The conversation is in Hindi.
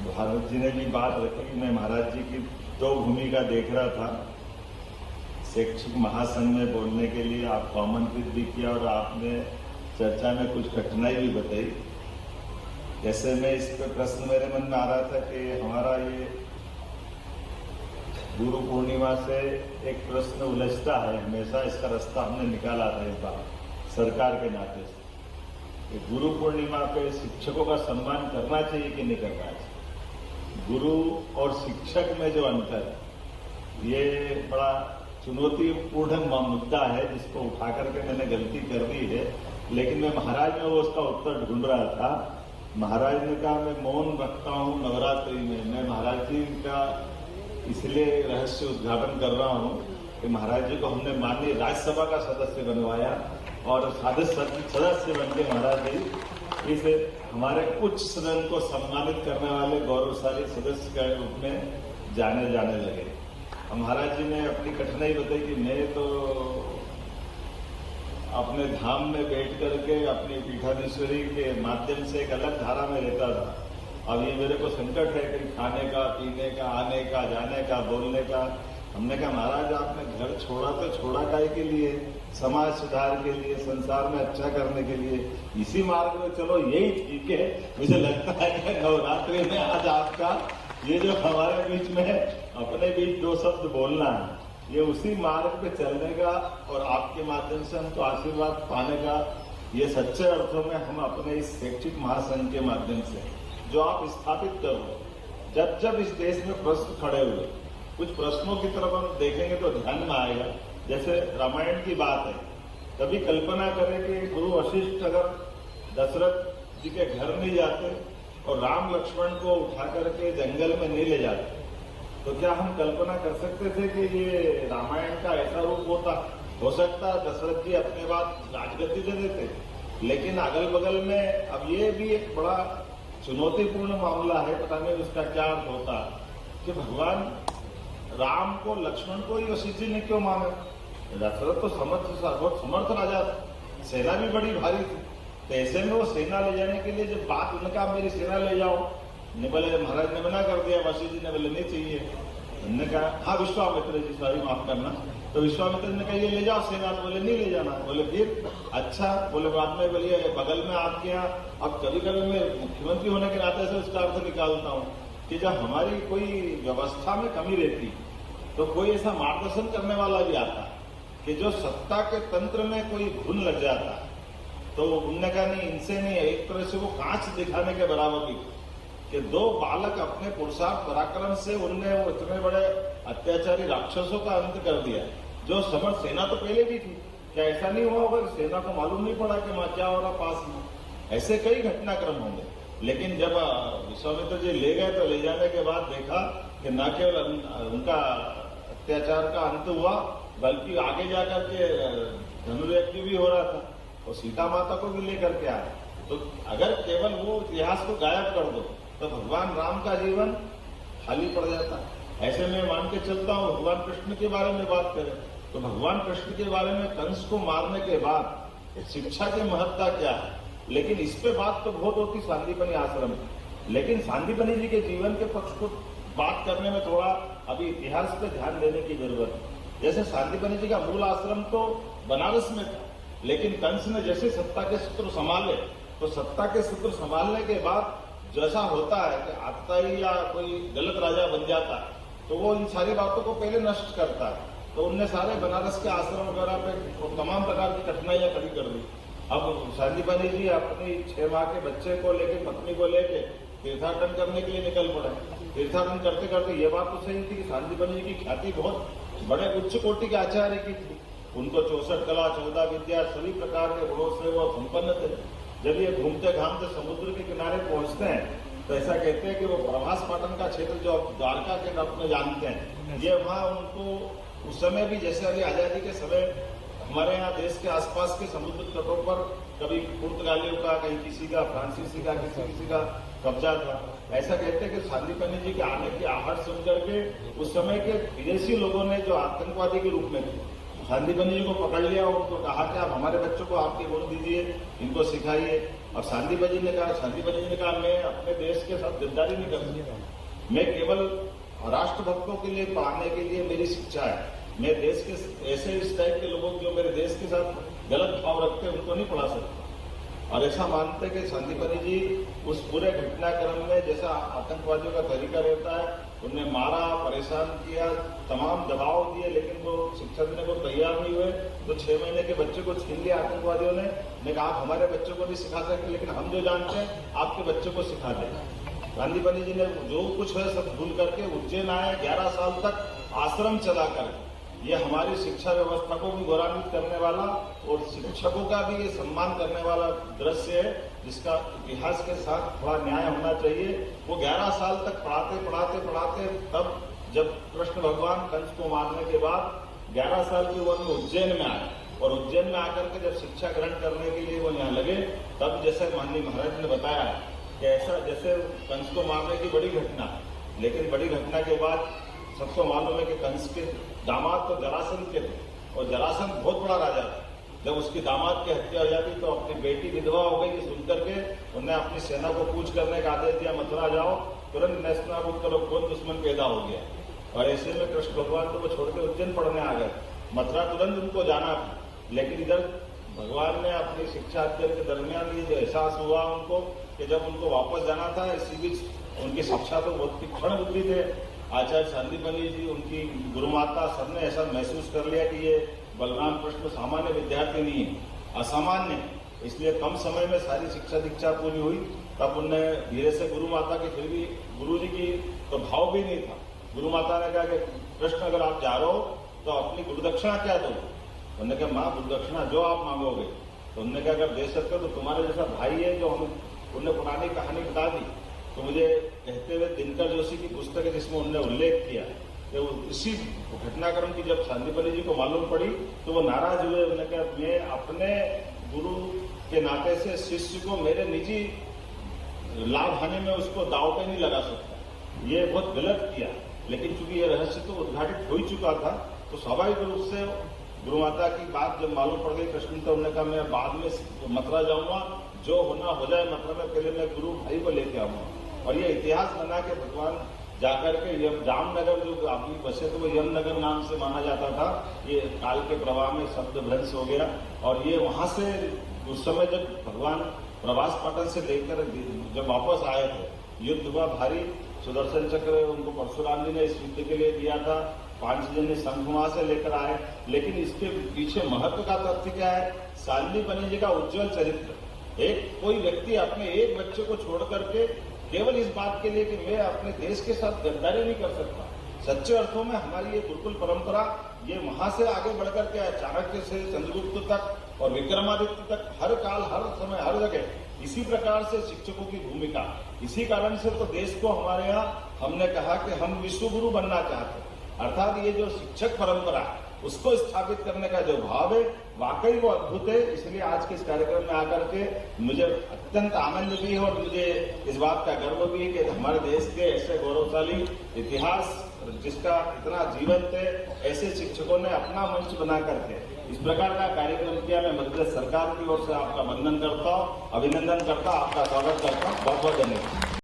भारत जी ने भी बात रखी कि मैं महाराज जी की दो भूमिका देख रहा था। शैक्षिक महासंघ में बोलने के लिए आपको आमंत्रित भी किया और आपने चर्चा में कुछ कठिनाई भी बताई। जैसे मैं इस पे प्रश्न मेरे मन में आ रहा था कि हमारा ये गुरु पूर्णिमा से एक प्रश्न उलझता है हमेशा, इसका रास्ता हमने निकाला था इस बार सरकार के नाते से कि गुरु पूर्णिमा पे शिक्षकों का सम्मान करना चाहिए कि नहीं करना चाहिए। गुरु और शिक्षक में जो अंतर है ये बड़ा चुनौतीपूर्ण मुद्दा है जिसको उठा करके मैंने गलती कर दी है, लेकिन मैं महाराज में वो उसका उत्तर ढूंढ रहा था। महाराज ने कहा मैं मौन रखता हूँ नवरात्रि में। मैं महाराज जी का इसलिए रहस्य उद्घाटन कर रहा हूँ कि महाराज जी को हमने माननीय राज्यसभा का सदस्य बनवाया और सदस्य बन के महाराज जी इस हमारे उच्च सदन को सम्मानित करने वाले गौरवशाली सदस्य के रूप में जाने लगे। महाराज जी ने अपनी कठिनाई बताई कि मैं तो अपने धाम में बैठ करके अपनी पीठाधीश्वरी के माध्यम से एक अलग धारा में रहता था। अब ये मेरे को संकट है कि खाने का, पीने का, आने का, जाने का, बोलने का। हमने कहा महाराज आपने घर छोड़ा तो छोड़ा काहे के लिए? समाज सुधार के लिए, संसार में अच्छा करने के लिए। इसी मार्ग में चलो यही ठीक है। मुझे लगता है कि नवरात्रि में आज आपका ये जो हमारे बीच में अपने बीच दो शब्द बोलना है ये उसी मार्ग पे चलने का और आपके माध्यम से हमको आशीर्वाद पाने का, ये सच्चे अर्थों में हम अपने इस शैक्षिक महासंघ के माध्यम से जो आप स्थापित करो। जब जब इस देश में प्रश्न खड़े हुए, कुछ प्रश्नों की तरफ हम देखेंगे तो ध्यान में आएगा। जैसे रामायण की बात है, कभी कल्पना करें कि गुरु वशिष्ठ अगर दशरथ जी के घर नहीं जाते और राम लक्ष्मण को उठा करके जंगल में नहीं ले जाते तो क्या हम कल्पना कर सकते थे कि ये रामायण का ऐसा रूप होता? हो सकता है दशरथ जी अपने बाद राजगद्दी दे देते, लेकिन अगल बगल में अब ये भी एक बड़ा चुनौतीपूर्ण मामला है। पता नहीं उसका क्या अर्थ होता कि भगवान राम को, लक्ष्मण को ही वशिष्ठ जी ने क्यों मांगा? दशरथ तो बहुत समर्थ राजा था, सेना भी बड़ी भारी थी। तो ऐसे में वो सेना ले जाने के लिए जब बात उनका मेरी सेना ले जाओ, ने बोले महाराज ने मना कर दिया, वशिष्ठ जी ने बोले नहीं चाहिए। उन्होंने कहा हाँ विश्वामित्र जी, सॉरी माफ करना। तो विश्वामित्र ने कहा ये ले जाओ सेना, तो बोले नहीं ले जाना। बोले फिर अच्छा, बोले बाद में बोलिए बगल में आपके यहाँ। अब कभी कभी मैं मुख्यमंत्री होने के नाते से उसका अर्थ निकालता हूँ कि जब हमारी कोई व्यवस्था में कमी रहती तो कोई ऐसा मार्गदर्शन करने वाला भी आता कि जो सत्ता के तंत्र में कोई घुन लग जाता, तो उनने कहा नहीं इनसे नहीं, एक तरह से वो कांच दिखाने के बराबर भी कि दो बालक अपने पुरुषार्थ पराक्रम से उनने वो इतने बड़े अत्याचारी राक्षसों का अंत कर दिया। जो समर्थ सेना तो पहले भी थी, क्या ऐसा नहीं हुआ होगा? सेना को मालूम नहीं पड़ा कि वहां क्या हो रहा पास में? ऐसे कई घटनाक्रम होंगे। लेकिन जब विश्वामित्र जी ले गए तो ले जाने के बाद देखा कि न केवल उनका अत्याचार का अंत हुआ बल्कि आगे जाकर के धनुर्यज्ञ भी हो रहा था और सीता माता को भी लेकर के आए। तो अगर केवल वो इतिहास को गायब कर दो तो भगवान राम का जीवन खाली पड़ जाता। ऐसे में मान के चलता हूँ भगवान कृष्ण के बारे में बात करें तो भगवान कृष्ण के बारे में कंस को मारने के बाद शिक्षा की महत्ता क्या है? लेकिन इस पे बात तो बहुत होती सांदीपनी आश्रम में, लेकिन सांदीपनी जी के जीवन के पक्ष को बात करने में थोड़ा अभी इतिहास पे ध्यान देने की जरूरत है। जैसे सांदीपनी जी का मूल आश्रम तो बनारस में था, लेकिन कंस ने जैसे सत्ता के सूत्र संभाले तो सत्ता के सूत्र संभालने के बाद जैसा होता है कि आतताई या कोई गलत राजा बन जाता है तो वो इन सारी बातों को पहले नष्ट करता है। तो उनने सारे बनारस के आश्रम वगैरह पे तमाम प्रकार की कठिनाइयां खड़ी कर दी। अब सांदीपनी जी अपनी 6 माह के बच्चे को लेके, पत्नी को लेके तीर्थाटन करने के लिए निकल पड़े। तीर्थाटन करते करते ये बात तो सही थी कि सांदीपनी जी की ख्याति बहुत बड़े उच्च कोटि के आचार्य की थी। उनको 64 कला, 14 विद्या, सभी प्रकार के गुणों से वो संपन्न थे। जब ये घूमते घामते समुद्र के किनारे पहुंचते हैं तो ऐसा कहते हैं कि वो प्रभास पाटन का क्षेत्र जो द्वारका के नाम में जानते हैं, ये वहाँ उनको उस समय भी जैसे अभी आजादी के समय हमारे यहाँ देश के आसपास के समुद्र तटों पर कभी पुर्तगालियों का, कहीं किसी का, फ्रांसीसी का, किसी का कब्जा था। ऐसा कहते हैं कि सांदीपनी जी के आने की आहट सुन करके उस समय के विदेशी लोगों ने जो आतंकवादी के रूप में थे सांदीपनि जी को पकड़ लिया और उनको कहा कि आप हमारे बच्चों को आपके गुण दीजिए, इनको सिखाइए। और सांदीपनि जी ने कहा मैं अपने देश के साथ गद्दारी नहीं करूंगा, मैं केवल राष्ट्रभक्तों के लिए पढ़ाने के लिए मेरी शिक्षा है। मैं देश के ऐसे इस टाइप के लोगों जो मेरे देश के साथ गलत भाव रखते हैं उनको नहीं पढ़ा सकता। और ऐसा मानते कि सांदीपनि जी उस पूरे घटनाक्रम में जैसा आतंकवादियों का तरीका रहता है, उन्हें मारा, परेशान किया, तमाम दबाव दिए, लेकिन वो शिक्षा देने को तैयार नहीं हुए। तो 6 महीने के बच्चे को छीन लिया आतंकवादियों ने कहा आप हमारे बच्चों को नहीं सिखा सकते, लेकिन हम जो जानते हैं आपके बच्चों को सिखा दें। सांदीपनि जी ने जो कुछ है सब भूल करके उज्जैन आए, 11 साल तक आश्रम चलाकर। ये हमारी शिक्षा व्यवस्था को भी गौरवान्वित करने वाला और शिक्षकों का भी ये सम्मान करने वाला दृश्य है, जिसका इतिहास के साथ थोड़ा न्याय होना चाहिए। वो 11 साल तक पढ़ाते तब जब कृष्ण भगवान कंस को मारने के बाद 11 साल की उम्र में उज्जैन में आए और उज्जैन में आकर के जब शिक्षा ग्रहण करने के लिए वो यहाँ लगे, तब जैसे माननीय महाराज ने बताया कि ऐसा जैसे कंस को मारने की बड़ी घटना, लेकिन बड़ी घटना के बाद सबको मालूम है कि कंस के दामाद तो जरासंध के थे और जरासंध बहुत बड़ा राजा था। जब उसकी दामाद की हत्या हो जाती तो अपनी बेटी विधवा हो गई, सुनकर के उन्होंने अपनी सेना को कूच करने का आदेश दिया, मथुरा जाओ, तुरंत नेस्तनाबूद करो, कौन दुश्मन पैदा हो गया। और ऐसे में कृष्ण भगवान को वो छोड़ के उज्जैन पढ़ने आ गए। मथुरा तुरंत उनको जाना था, लेकिन इधर भगवान ने अपनी शिक्षा अध्ययन के दरमियान ये जो एहसास हुआ उनको कि जब उनको वापस जाना था, इसी बीच उनकी शिक्षा तो बहुत तीक्ष्ण बुद्धि थे। आचार्य सांदीपनि जी, उनकी गुरुमाता, सबने ऐसा महसूस कर लिया कि ये बलराम कृष्ण सामान्य विद्यार्थी नहीं है, असामान्य। इसलिए कम समय में सारी शिक्षा दीक्षा पूरी हुई। तब उनने धीरे से गुरु माता की, फिर भी गुरु जी की तो भाव भी नहीं था। गुरु माता ने कहा कि कृष्ण अगर आप जा रहे हो तो अपनी गुरुदक्षिणा क्या दो? उन्होंने कहा माँ गुरुदक्षिणा जो आप मांगोगे। तो उन्होंने कहा अगर दे सकते हो तो तुम्हारे जैसा भाई है जो हम, उनने पुरानी कहानी बता दी। तो मुझे कहते हुए दिनकर जोशी की पुस्तक है जिसमें उन्होंने उल्लेख किया कि इसी घटनाक्रम की जब सांदीपनि जी को मालूम पड़ी तो वो नाराज हुए। उन्होंने कहा मैं अपने गुरु के नाते से शिष्य को मेरे निजी लाभ हानि में उसको दाव पे नहीं लगा सकता, ये बहुत गलत किया। लेकिन चूंकि ये रहस्य तो उद्घाटित हो ही चुका था, तो स्वाभाविक रूप से गुरु माता की बात जब मालूम पड़ गई कृष्ण, तो उन्होंने कहा मैं बाद में मथुरा जाऊंगा, जो होना हो जाए, मथुरा में पहले मैं गुरु भाई को लेके आऊंगा। और ये इतिहास बना के भगवान जाकर के जामनगर जो अभी बसे तो वो यमनगर नाम से माना जाता था। ये काल के प्रवाह में शब्द भ्रंश हो गया और ये वहां से उस समय जब भगवान प्रवास पाटन से लेकर जब वापस आए थे, युद्ध हुआ भारी, सुदर्शन चक्र उनको परशुराम जी ने इस युद्ध के लिए दिया था, 5 जन शंख वहां से लेकर आए। लेकिन इसके पीछे महत्व का तथ्य क्या है? सांदीपनि जी का उज्जवल चरित्र। एक कोई व्यक्ति अपने एक बच्चे को छोड़ करके केवल इस बात के लिए कि मैं अपने देश के साथ गद्दारी नहीं कर सकता। सच्चे अर्थों में हमारी ये गुरुकुल परंपरा ये वहां से आगे बढ़कर के चाणक्य से चंद्रगुप्त तक और विक्रमादित्य तक हर काल, हर समय, हर जगह इसी प्रकार से शिक्षकों की भूमिका। इसी कारण से तो देश को हमारे यहाँ हमने कहा कि हम विश्व गुरु बनना चाहते हैं। अर्थात ये जो शिक्षक परंपरा है उसको स्थापित करने का जो भाव है वाकई वो अद्भुत है। इसलिए आज के इस कार्यक्रम में आकर के मुझे अत्यंत आनंद भी है और मुझे इस बात का गर्व भी है कि हमारे देश के ऐसे गौरवशाली इतिहास जिसका इतना जीवंत है, ऐसे शिक्षकों ने अपना मंच बना करके इस प्रकार का कार्यक्रम किया। मैं मध्य प्रदेश सरकार की ओर से आपका वंदन करता हूँ, अभिनंदन करता हूँ, आपका स्वागत करता हूँ। बहुत बहुत धन्यवाद।